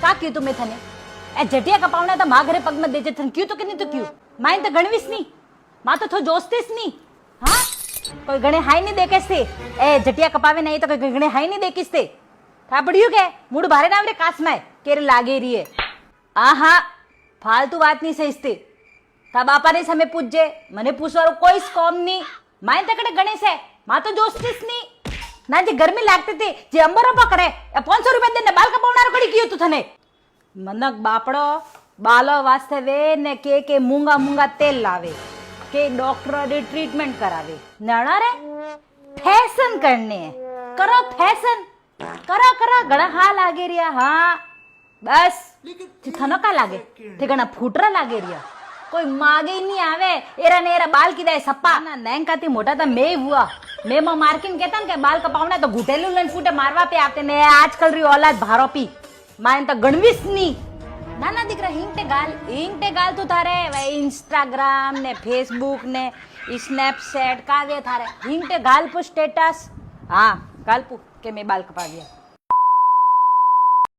का क्यों तुम्हें थने ए जटिया कपावना तो माँ घरे पग में देजे थन क्यों तो कि नहीं तो क्यों माइन तो गणवीस नहीं माँ तो थो जोस्तेस नहीं हाँ कोई गणे हाई नहीं देखेस थे ए जटिया कपावे नहीं तो कोई गणे हाई नहीं देखीस थे था पड़ियो के मूड भारे नाम रे कास में केरे लागे रही है आहा फालतू बात नहीं सहीस्ते था बापा ने समय पूछजे मने पूछवारो कोई स्कोम नहीं माइन तकड़े गणेश है माँ तो जोस्तीस नहीं ना जे गर्मी लागती थी जे अंबर अंबा करे 500 रुपया देने बाल कपावनारो कड़ी कियो तू थने मनक बापड़ो बालो वास्ते वे ने के मूंगा मूंगा तेल लावे के डॉक्टर रे ट्रीटमेंट करावे नाना रे फैशन करने करो फैशन करो करो घणा हा लागे रिया हाँ बस थनो का लागे ते घणा फूटरा लागे रिया कोई मागे ही नहीं आवे एरा ने एरा बाल की दे सप्पा ना नैंग काती मोटा था मैं हुआ मैं मार्किन कहता न के बाल कपावना तो घुटेलू लन फूटे मारवा पे आते ने आजकल री औलाद भारो पी मायन तो गणवीस नहीं नाना दीकरा हिंगटे गाल तू थारे वे इंस्टाग्राम ने फेसबुक ने स्नैपचैट का वे थारे हिंगटे गाल पु स्टेटस हाँ गाल पु के मैं बाल कपा दिया